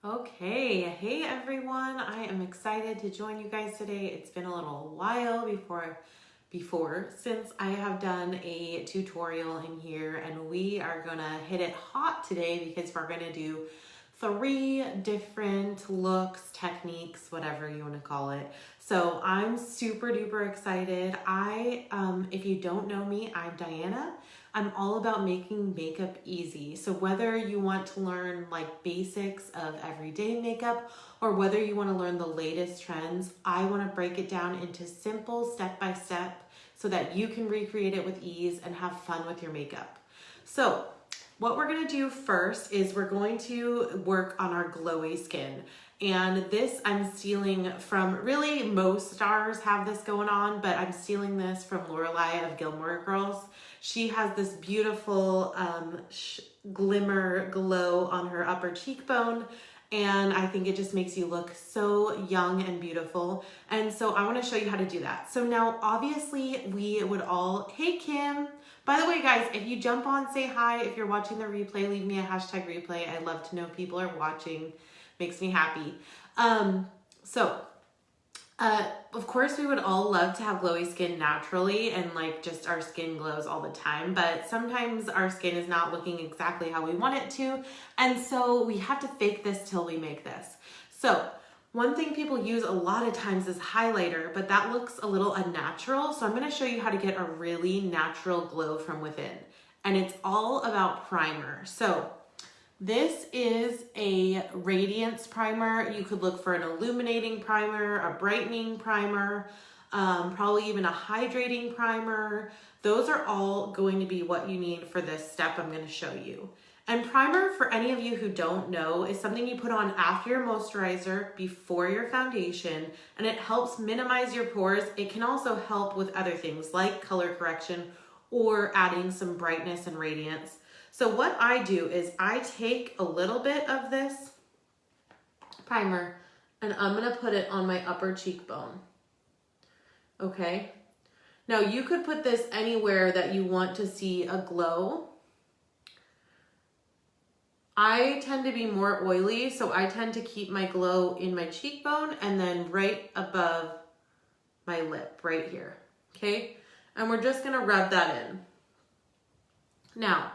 Okay, hey everyone. I am excited to join you guys today. It's been a little while since I have done a tutorial in here, and we are gonna hit it hot today because we're gonna do 3 different looks, techniques, whatever you want to call it. So I'm super duper excited. If you don't know me, I'm Diana. I'm all about making makeup easy. So whether you want to learn like basics of everyday makeup or whether you want to learn the latest trends, I want to break it down into simple step-by-step so that you can recreate it with ease and have fun with your makeup. So what we're going to do first is we're going to work on our glowy skin. And this I'm stealing from, really most stars have this going on, but I'm stealing this from Lorelai of Gilmore Girls. She has this beautiful glimmer glow on her upper cheekbone, and I think it just makes you look so young and beautiful. And so I want to show you how to do that. So now obviously we would all, hey Kim, by the way guys, if you jump on, say hi. If you're watching the replay, leave me a hashtag replay. I love to know people are watching, makes me happy. Of course we would all love to have glowy skin naturally and like just our skin glows all the time, but sometimes our skin is not looking exactly how we want it to, and so we have to fake this till we make this. So one thing people use a lot of times is highlighter, but that looks a little unnatural. So I'm going to show you how to get a really natural glow from within, and it's all about primer. So this is a radiance primer. You could look for an illuminating primer, a brightening primer, probably even a hydrating primer. Those are all going to be what you need for this step I'm going to show you. And primer, for any of you who don't know, is something you put on after your moisturizer, before your foundation, and it helps minimize your pores. It can also help with other things like color correction or adding some brightness and radiance. So what I do is I take a little bit of this primer and I'm going to put it on my upper cheekbone. Okay. Now you could put this anywhere that you want to see a glow. I tend to be more oily, so I tend to keep my glow in my cheekbone and then right above my lip right here. Okay. And we're just going to rub that in. Now,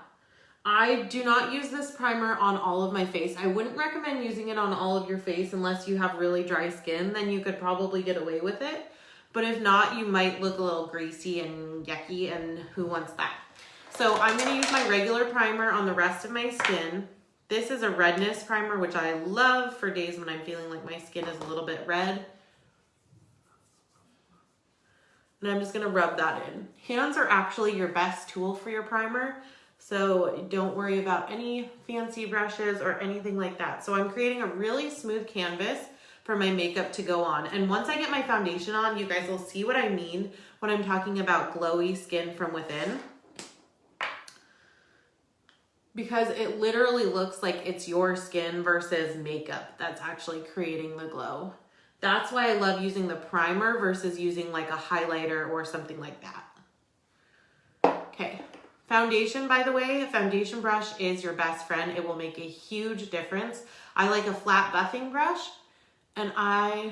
I do not use this primer on all of my face. I wouldn't recommend using it on all of your face unless you have really dry skin. Then you could probably get away with it. But if not, you might look a little greasy and yucky, and who wants that? So I'm going to use my regular primer on the rest of my skin. This is a redness primer, which I love for days when I'm feeling like my skin is a little bit red. And I'm just going to rub that in. Hands are actually your best tool for your primer. So don't worry about any fancy brushes or anything like that. So I'm creating a really smooth canvas for my makeup to go on. And once I get my foundation on, you guys will see what I mean when I'm talking about glowy skin from within. Because it literally looks like it's your skin versus makeup that's actually creating the glow. That's why I love using the primer versus using like a highlighter or something like that. Okay. Foundation, by the way, a foundation brush is your best friend. It will make a huge difference. I like a flat buffing brush, and I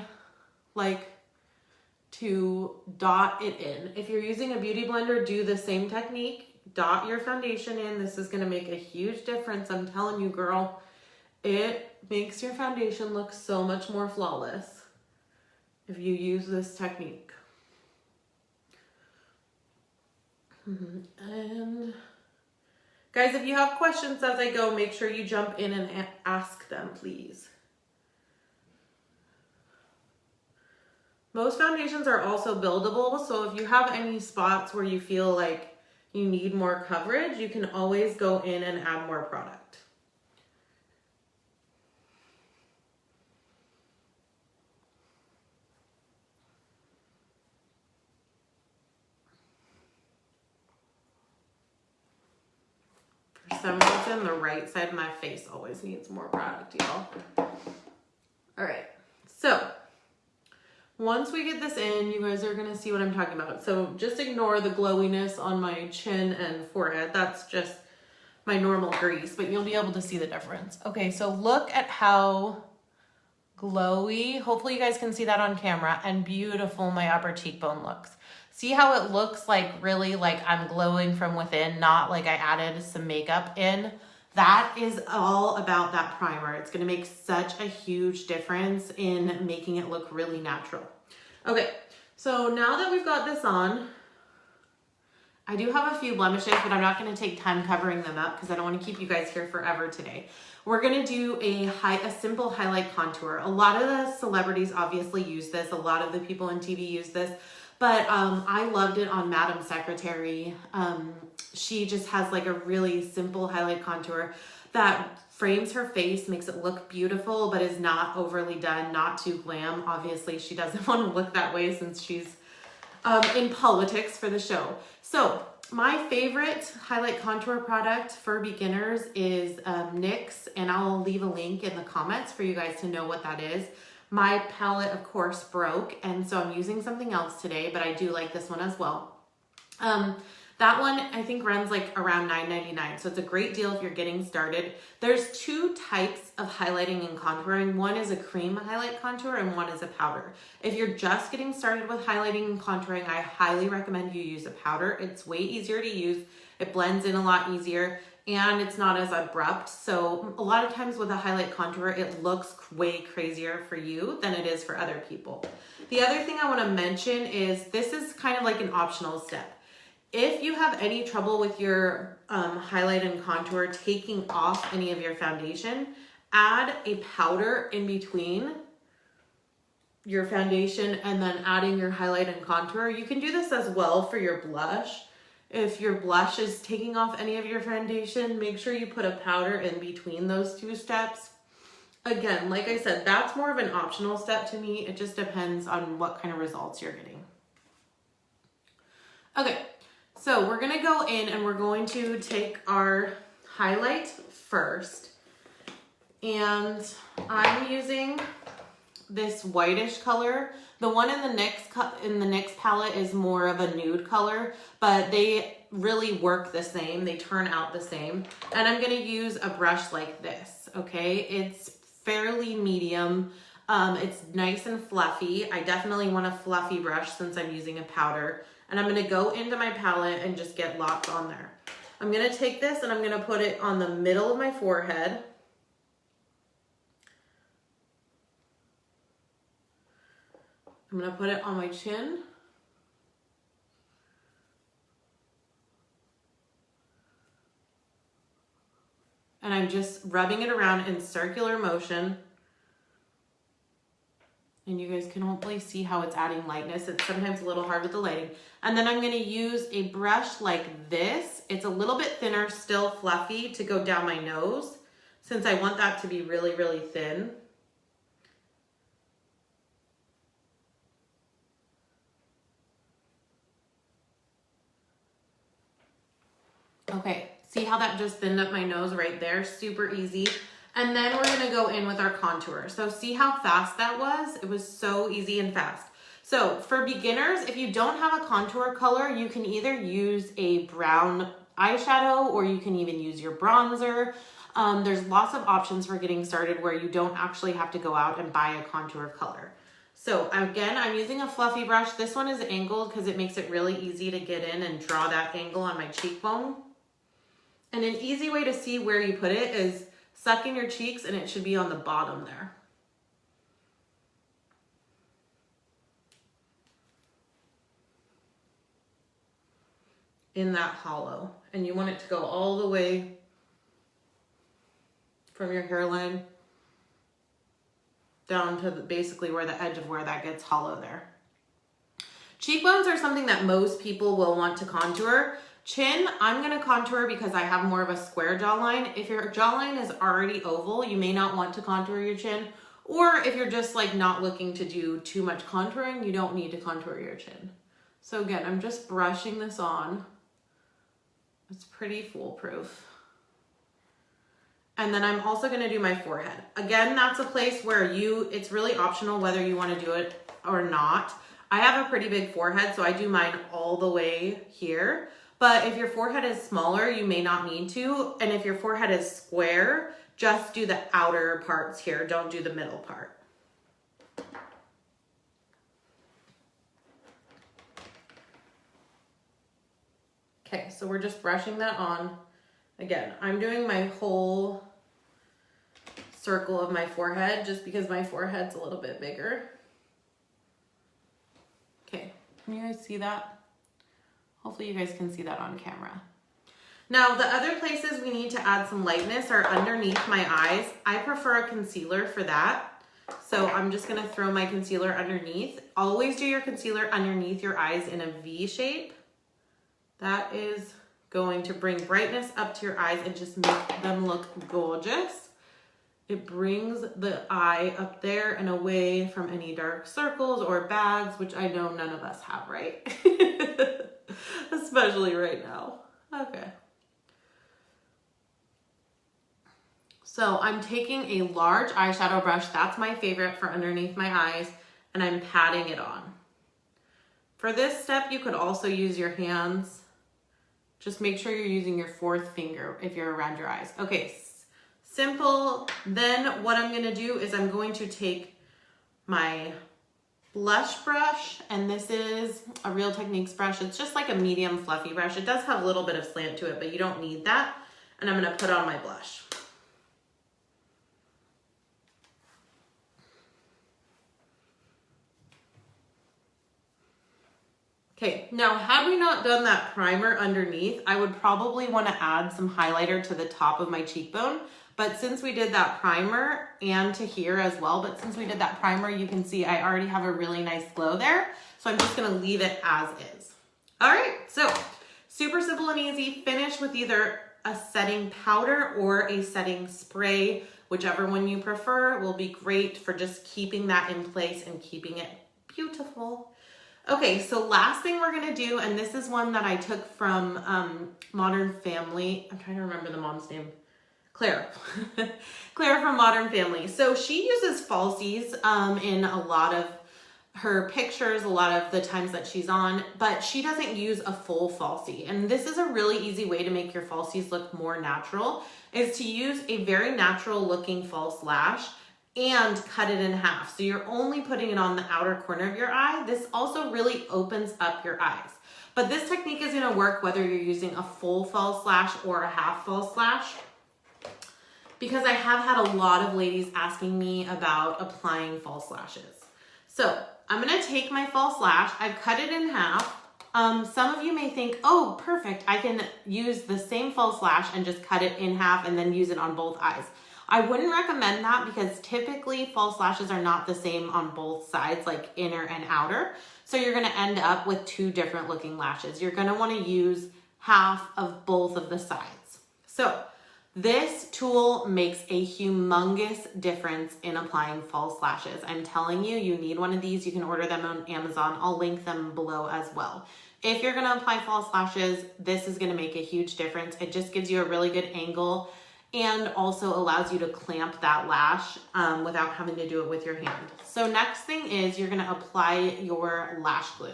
like to dot it in. If you're using a beauty blender, do the same technique. Dot your foundation in. This is going to make a huge difference. I'm telling you, girl, it makes your foundation look so much more flawless if you use this technique. And guys, if you have questions as I go, make sure you jump in and ask them, please. Most foundations are also buildable, so if you have any spots where you feel like you need more coverage, you can always go in and add more product. For some reason, the right side of my face always needs more product, y'all. All right, so once we get this in, you guys are gonna see what I'm talking about. So just ignore the glowiness on my chin and forehead. That's just my normal grease, but you'll be able to see the difference. Okay, so look at how glowy. Hopefully you guys can see that on camera, and beautiful my upper cheekbone looks. See how it looks like really like I'm glowing from within, not like I added some makeup in. That is all about that primer. It's gonna make such a huge difference in making it look really natural. Okay, so now that we've got this on, I do have a few blemishes, but I'm not gonna take time covering them up because I don't wanna keep you guys here forever today. We're gonna do a simple highlight contour. A lot of the celebrities obviously use this. A lot of the people in TV use this, but I loved it on Madam Secretary. She just has like a really simple highlight contour that frames her face, makes it look beautiful, but is not overly done, not too glam. Obviously, she doesn't want to look that way since she's in politics for the show. So my favorite highlight contour product for beginners is NYX, and I'll leave a link in the comments for you guys to know what that is. My palette, of course, broke, and so I'm using something else today, but I do like this one as well. That one I think runs like around $9.99, so it's a great deal if you're getting started. There's two types of highlighting and contouring. One is a cream highlight contour and one is a powder. If you're just getting started with highlighting and contouring, I highly recommend you use a powder. It's way easier to use, it blends in a lot easier, and it's not as abrupt. So a lot of times with a highlight contour, it looks way crazier for you than it is for other people. The other thing I want to mention is this is kind of like an optional step. If you have any trouble with your highlight and contour taking off any of your foundation, add a powder in between your foundation and then adding your highlight and contour. You can do this as well for your blush. If your blush is taking off any of your foundation, make sure you put a powder in between those two steps. Again, like I said, that's more of an optional step to me. It just depends on what kind of results you're getting. Okay. So we're gonna go in and we're going to take our highlight first. And I'm using this whitish color. The one in the NYX palette is more of a nude color, but they really work the same. They turn out the same. And I'm gonna use a brush like this, okay? It's fairly medium. It's nice and fluffy. I definitely want a fluffy brush since I'm using a powder. And I'm gonna go into my palette and just get lots on there. I'm gonna take this and I'm gonna put it on the middle of my forehead. I'm gonna put it on my chin. And I'm just rubbing it around in circular motion. And you guys can hopefully see how it's adding lightness. It's sometimes a little hard with the lighting. And then I'm gonna use a brush like this. It's a little bit thinner, still fluffy, to go down my nose, since I want that to be really, really thin. Okay, see how that just thinned up my nose right there? Super easy. And then we're gonna go in with our contour. So see how fast that was? It was so easy and fast. So for beginners, if you don't have a contour color, you can either use a brown eyeshadow or you can even use your bronzer. There's lots of options for getting started where you don't actually have to go out and buy a contour color. So again, I'm using a fluffy brush. This one is angled because it makes it really easy to get in and draw that angle on my cheekbone. And an easy way to see where you put it is suck in your cheeks and it should be on the bottom there. In that hollow. And you want it to go all the way from your hairline down to basically where the edge of where that gets hollow there. Cheekbones are something that most people will want to contour. Chin, I'm gonna contour because I have more of a square jawline. If your jawline is already oval, you may not want to contour your chin. Or if you're just like not looking to do too much contouring, you don't need to contour your chin. So again, I'm just brushing this on. It's pretty foolproof. And then I'm also gonna do my forehead. Again, that's a place where it's really optional whether you wanna do it or not. I have a pretty big forehead, so I do mine all the way here. But if your forehead is smaller, you may not need to. And if your forehead is square, just do the outer parts here. Don't do the middle part. Okay, so we're just brushing that on. Again, I'm doing my whole circle of my forehead just because my forehead's a little bit bigger. Okay, can you guys see that? Hopefully you guys can see that on camera. Now, the other places we need to add some lightness are underneath my eyes. I prefer a concealer for that. So I'm just gonna throw my concealer underneath. Always do your concealer underneath your eyes in a V shape. That is going to bring brightness up to your eyes and just make them look gorgeous. It brings the eye up there and away from any dark circles or bags, which I know none of us have, right? Especially right now. Okay. So I'm taking a large eyeshadow brush. That's my favorite for underneath my eyes, and I'm patting it on. For this step, you could also use your hands. Just make sure you're using your fourth finger if you're around your eyes. Okay, simple. Then what I'm gonna do is I'm going to take my blush brush, and this is a Real Techniques brush. It's just like a medium fluffy brush. It does have a little bit of slant to it, but you don't need that. And I'm gonna put on my blush. Okay, now had we not done that primer underneath, I would probably want to add some highlighter to the top of my cheekbone. But since we did that primer, and to here as well, but since we did that primer, you can see I already have a really nice glow there. So I'm just gonna leave it as is. All right, so super simple and easy. Finish with either a setting powder or a setting spray, whichever one you prefer will be great for just keeping that in place and keeping it beautiful. Okay, so last thing we're gonna do, and this is one that I took from Modern Family. I'm trying to remember the mom's name. Claire. Claire from Modern Family. So she uses falsies in a lot of her pictures, a lot of the times that she's on, but she doesn't use a full falsie. And this is a really easy way to make your falsies look more natural, is to use a very natural looking false lash and cut it in half. So you're only putting it on the outer corner of your eye. This also really opens up your eyes. But this technique is gonna work whether you're using a full false lash or a half false lash, because I have had a lot of ladies asking me about applying false lashes. So I'm gonna take my false lash, I've cut it in half. Some of you may think, oh, perfect, I can use the same false lash and just cut it in half and then use it on both eyes. I wouldn't recommend that because typically false lashes are not the same on both sides, like inner and outer. So you're gonna end up with two different looking lashes. You're gonna wanna use half of both of the sides. So this tool makes a humongous difference in applying false lashes. I'm telling you, you need one of these. You can order them on Amazon. I'll link them below as well. If you're gonna apply false lashes, this is gonna make a huge difference. It just gives you a really good angle and also allows you to clamp that lash without having to do it with your hand. So next thing is you're gonna apply your lash glue.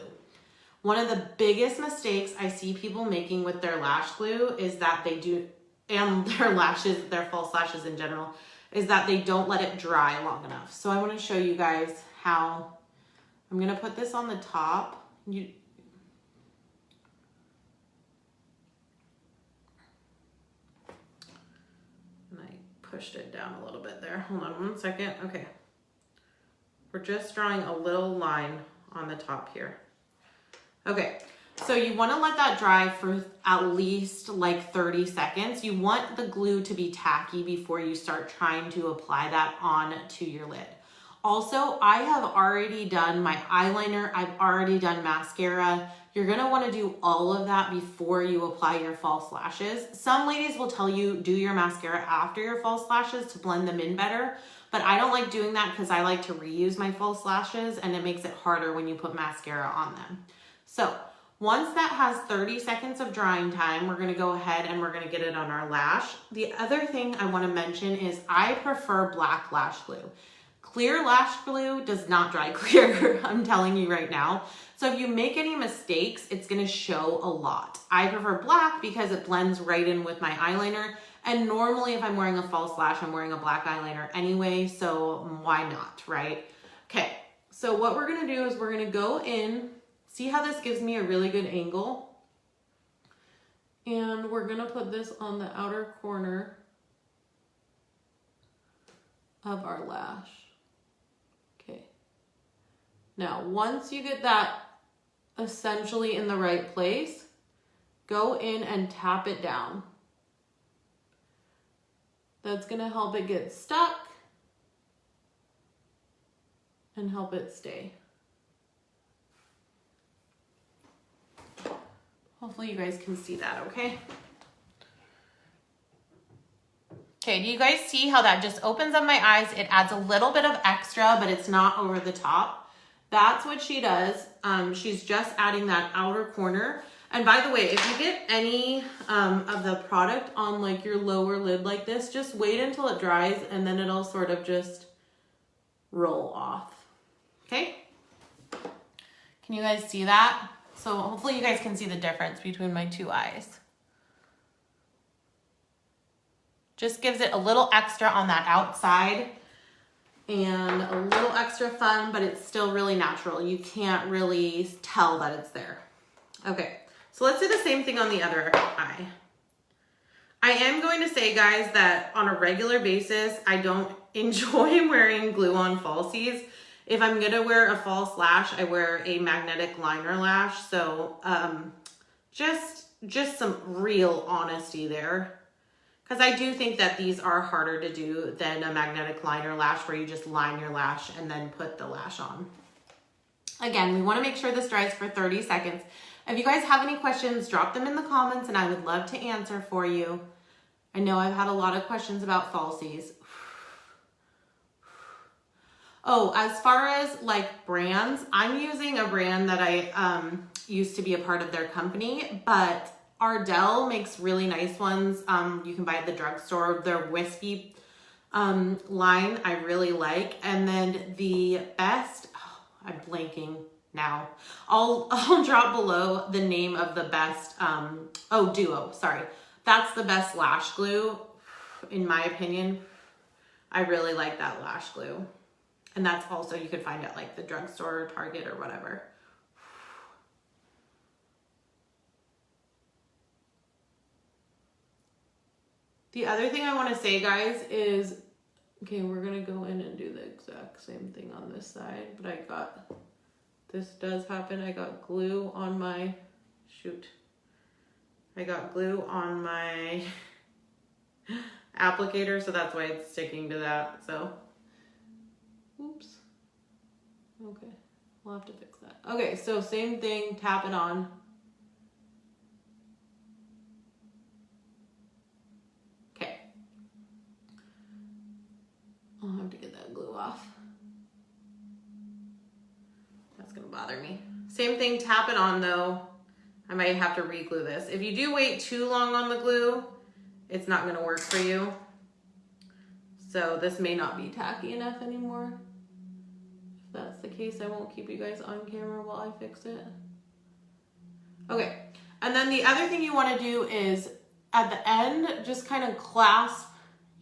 One of the biggest mistakes I see people making with their lash glue is that they do, and their lashes, their false lashes in general, is that they don't let it dry long enough. So I wanna show you guys how. I'm gonna put this on the top. Pushed it down a little bit there. Hold on one second. Okay. We're just drawing a little line on the top here. Okay. So you want to let that dry for at least like 30 seconds. You want the glue to be tacky before you start trying to apply that on to your lid. Also, I have already done my eyeliner. I've already done mascara. You're gonna wanna do all of that before you apply your false lashes. Some ladies will tell you do your mascara after your false lashes to blend them in better, but I don't like doing that because I like to reuse my false lashes and it makes it harder when you put mascara on them. So once that has 30 seconds of drying time, we're gonna go ahead and we're gonna get it on our lash. The other thing I wanna mention is I prefer black lash glue. Clear lash glue does not dry clear, I'm telling you right now. So if you make any mistakes, it's gonna show a lot. I prefer black because it blends right in with my eyeliner. And normally if I'm wearing a false lash, I'm wearing a black eyeliner anyway, so why not, right? Okay, so what we're gonna do is we're gonna go in, see how this gives me a really good angle? And we're gonna put this on the outer corner of our lash. Okay. Now, once you get that essentially in the right place, go in and tap it down. That's gonna help it get stuck and help it stay. Hopefully you guys can see that, okay? Okay, do you guys see how that just opens up my eyes? It adds a little bit of extra, but it's not over the top. That's what she does. She's just adding that outer corner. And by the way, if you get any of the product on like your lower lid like this, just wait until it dries and then it'll sort of just roll off. Okay? Can you guys see that? So hopefully you guys can see the difference between my two eyes. Just gives it a little extra on that outside and a little extra fun, but it's still really natural. You can't really tell that it's there. Okay, so let's do the same thing on the other eye. I am going to say, guys, that on a regular basis, I don't enjoy wearing glue-on falsies. If I'm gonna wear a false lash, I wear a magnetic liner lash. So just some real honesty there. Because I do think that these are harder to do than a magnetic liner lash where you just line your lash and then put the lash on. Again, we want to make sure this dries for 30 seconds. If you guys have any questions, drop them in the comments and I would love to answer for you. I know I've had a lot of questions about falsies. Oh, as far as like brands, I'm using a brand that I used to be a part of their company, but Ardell makes really nice ones. You can buy at the drugstore. Their whiskey line I really like. And then the best, oh, I'm blanking now. I'll drop below the name of the best, Duo, sorry. That's the best lash glue, in my opinion. I really like that lash glue. And that's also, you could find at like the drugstore or Target or whatever. The other thing I want to say, guys, is, okay, we're going to go in and do the exact same thing on this side, but this does happen. I got glue on my, I got glue on my applicator, so that's why it's sticking to that, so, oops. Okay, we'll have to fix that. Okay, so same thing, tap it on. I'll have to get that glue off. That's gonna bother me. Same thing, tap it on though. I might have to re-glue this. If you do wait too long on the glue, it's not gonna work for you. So this may not be tacky enough anymore. If that's the case, I won't keep you guys on camera while I fix it. Okay, and then the other thing you wanna do is at the end, just kind of clasp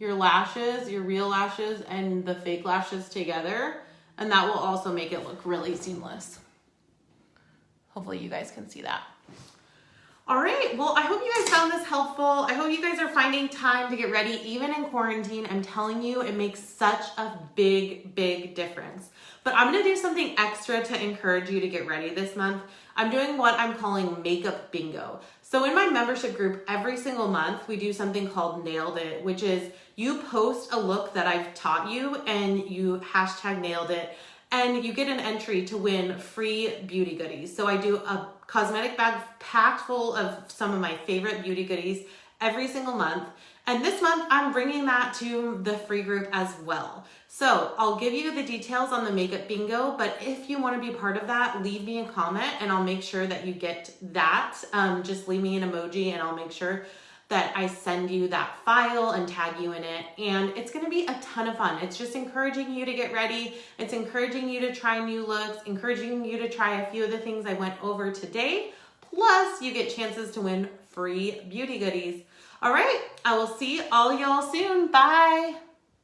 your lashes, your real lashes and the fake lashes together, and that will also make it look really seamless. Hopefully you guys can see that. All right, well, I hope you guys found this helpful. I hope you guys are finding time to get ready, even in quarantine. I'm telling you, it makes such a big, big difference. But I'm gonna do something extra to encourage you to get ready this month. I'm doing what I'm calling makeup bingo. So in my membership group, every single month, we do something called Nailed It, which is you post a look that I've taught you and you hashtag nailed it, and you get an entry to win free beauty goodies. So I do a cosmetic bag packed full of some of my favorite beauty goodies every single month. And this month I'm bringing that to the free group as well. So I'll give you the details on the makeup bingo, but if you want to be part of that, leave me a comment and I'll make sure that you get that. Just leave me an emoji and I'll make sure that I send you that file and tag you in it. And it's gonna be a ton of fun. It's just encouraging you to get ready. It's encouraging you to try new looks, encouraging you to try a few of the things I went over today. Plus you get chances to win free beauty goodies. All right, I will see all y'all soon. Bye.